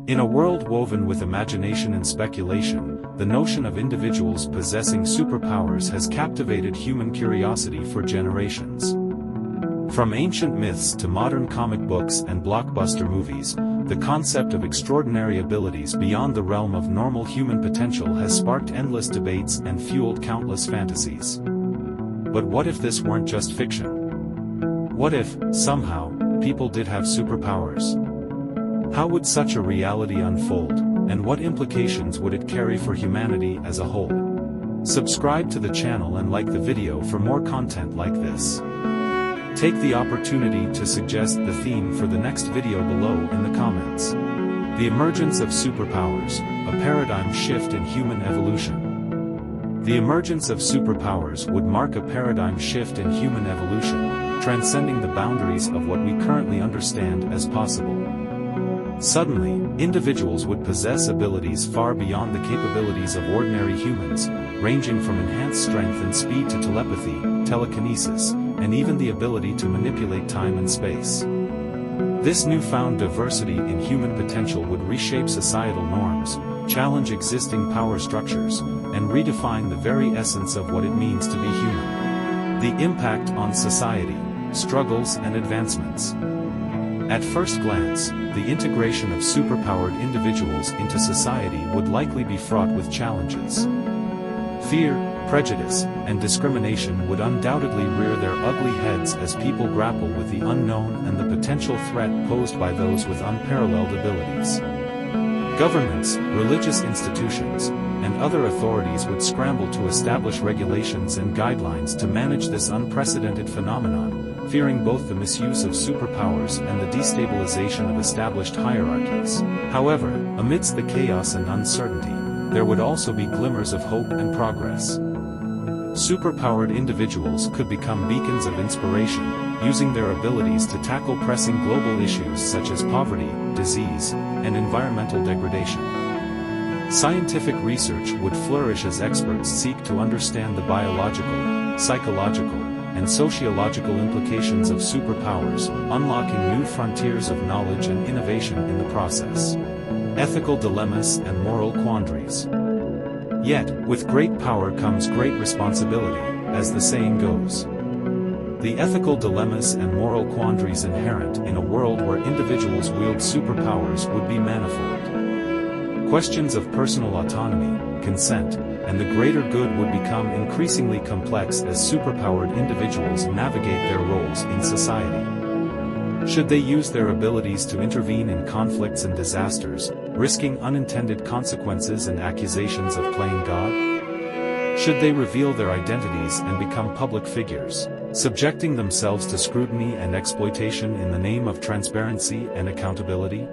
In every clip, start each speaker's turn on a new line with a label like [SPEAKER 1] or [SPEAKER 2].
[SPEAKER 1] In a world woven with imagination and speculation, the notion of individuals possessing superpowers has captivated human curiosity for generations. From ancient myths to modern comic books and blockbuster movies, the concept of extraordinary abilities beyond the realm of normal human potential has sparked endless debates and fueled countless fantasies. But what if this weren't just fiction? What if, somehow, people did have superpowers? How would such a reality unfold, and what implications would it carry for humanity as a whole? Subscribe to the channel and like the video for more content like this. Take the opportunity to suggest the theme for the next video below in the comments. The emergence of superpowers, a paradigm shift in human evolution. The emergence of superpowers would mark a paradigm shift in human evolution, transcending the boundaries of what we currently understand as possible. Suddenly, individuals would possess abilities far beyond the capabilities of ordinary humans, ranging from enhanced strength and speed to telepathy, telekinesis, and even the ability to manipulate time and space. This newfound diversity in human potential would reshape societal norms, challenge existing power structures, and redefine the very essence of what it means to be human. The impact on society, struggles and advancements. At first glance, the integration of superpowered individuals into society would likely be fraught with challenges. Fear, prejudice, and discrimination would undoubtedly rear their ugly heads as people grapple with the unknown and the potential threat posed by those with unparalleled abilities. Governments, religious institutions, and other authorities would scramble to establish regulations and guidelines to manage this unprecedented phenomenon, fearing both the misuse of superpowers and the destabilization of established hierarchies. However, amidst the chaos and uncertainty, there would also be glimmers of hope and progress. Superpowered individuals could become beacons of inspiration, using their abilities to tackle pressing global issues such as poverty, disease, and environmental degradation. Scientific research would flourish as experts seek to understand the biological, psychological, and sociological implications of superpowers, unlocking new frontiers of knowledge and innovation in the process. Ethical dilemmas and moral quandaries. Yet, with great power comes great responsibility, as the saying goes. The ethical dilemmas and moral quandaries inherent in a world where individuals wield superpowers would be manifold. Questions of personal autonomy, consent, and the greater good would become increasingly complex as superpowered individuals navigate their roles in society. Should they use their abilities to intervene in conflicts and disasters, risking unintended consequences and accusations of playing God? Should they reveal their identities and become public figures, subjecting themselves to scrutiny and exploitation in the name of transparency and accountability?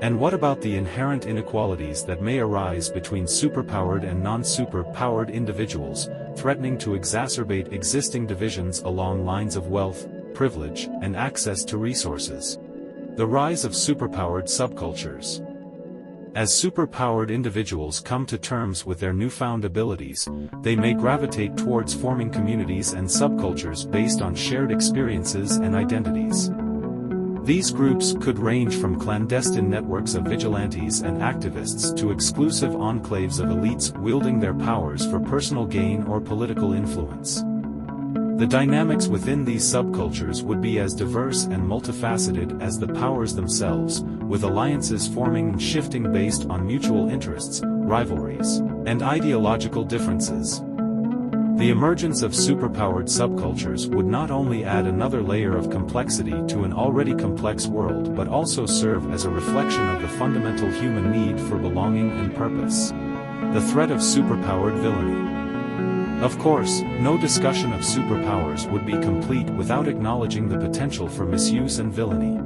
[SPEAKER 1] And what about the inherent inequalities that may arise between superpowered and non-superpowered individuals, threatening to exacerbate existing divisions along lines of wealth, privilege, and access to resources? The rise of superpowered subcultures. As superpowered individuals come to terms with their newfound abilities, they may gravitate towards forming communities and subcultures based on shared experiences and identities. These groups could range from clandestine networks of vigilantes and activists to exclusive enclaves of elites wielding their powers for personal gain or political influence. The dynamics within these subcultures would be as diverse and multifaceted as the powers themselves, with alliances forming and shifting based on mutual interests, rivalries, and ideological differences. The emergence of superpowered subcultures would not only add another layer of complexity to an already complex world but also serve as a reflection of the fundamental human need for belonging and purpose. The threat of superpowered villainy. Of course, no discussion of superpowers would be complete without acknowledging the potential for misuse and villainy.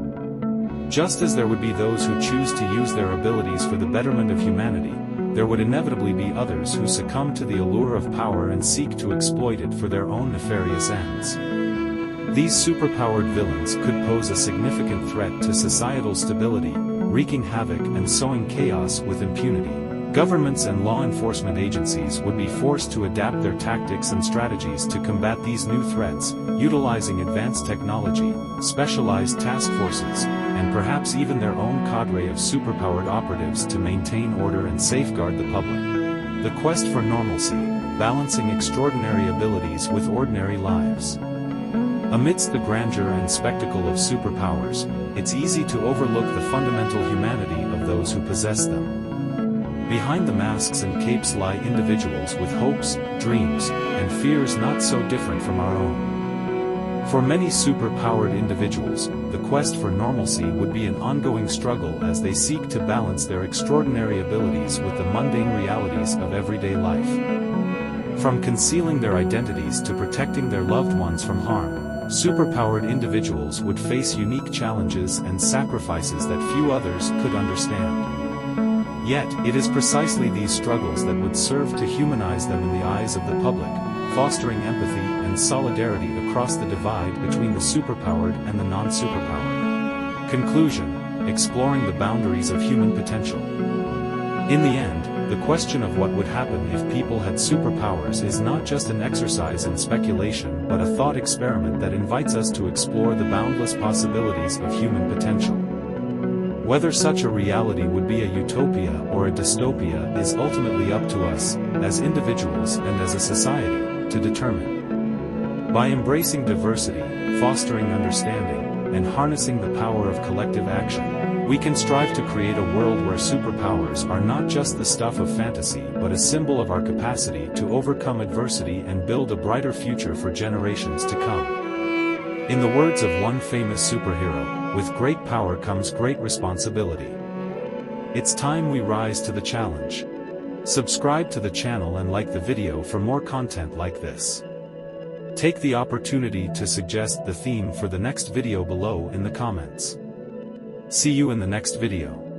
[SPEAKER 1] Just as there would be those who choose to use their abilities for the betterment of humanity, there would inevitably be others who succumb to the allure of power and seek to exploit it for their own nefarious ends. These superpowered villains could pose a significant threat to societal stability, wreaking havoc and sowing chaos with impunity. Governments and law enforcement agencies would be forced to adapt their tactics and strategies to combat these new threats, utilizing advanced technology, specialized task forces, and and perhaps even their own cadre of superpowered operatives to maintain order and safeguard the public. The quest for normalcy, balancing extraordinary abilities with ordinary lives. Amidst the grandeur and spectacle of superpowers, it's easy to overlook the fundamental humanity of those who possess them. Behind the masks and capes lie individuals with hopes, dreams, and fears not so different from our own. For many superpowered individuals, the quest for normalcy would be an ongoing struggle as they seek to balance their extraordinary abilities with the mundane realities of everyday life. From concealing their identities to protecting their loved ones from harm, superpowered individuals would face unique challenges and sacrifices that few others could understand. Yet, it is precisely these struggles that would serve to humanize them in the eyes of the public, fostering empathy and solidarity across the divide between the superpowered and the non-superpowered. Conclusion: exploring the boundaries of human potential. In the end, the question of what would happen if people had superpowers is not just an exercise in speculation but a thought experiment that invites us to explore the boundless possibilities of human potential. Whether such a reality would be a utopia or a dystopia is ultimately up to us, as individuals and as a society, to determine. By embracing diversity, fostering understanding, and harnessing the power of collective action, we can strive to create a world where superpowers are not just the stuff of fantasy but a symbol of our capacity to overcome adversity and build a brighter future for generations to come. In the words of one famous superhero, with great power comes great responsibility. It's time we rise to the challenge. Subscribe to the channel and like the video for more content like this. Take the opportunity to suggest the theme for the next video below in the comments. See you in the next video.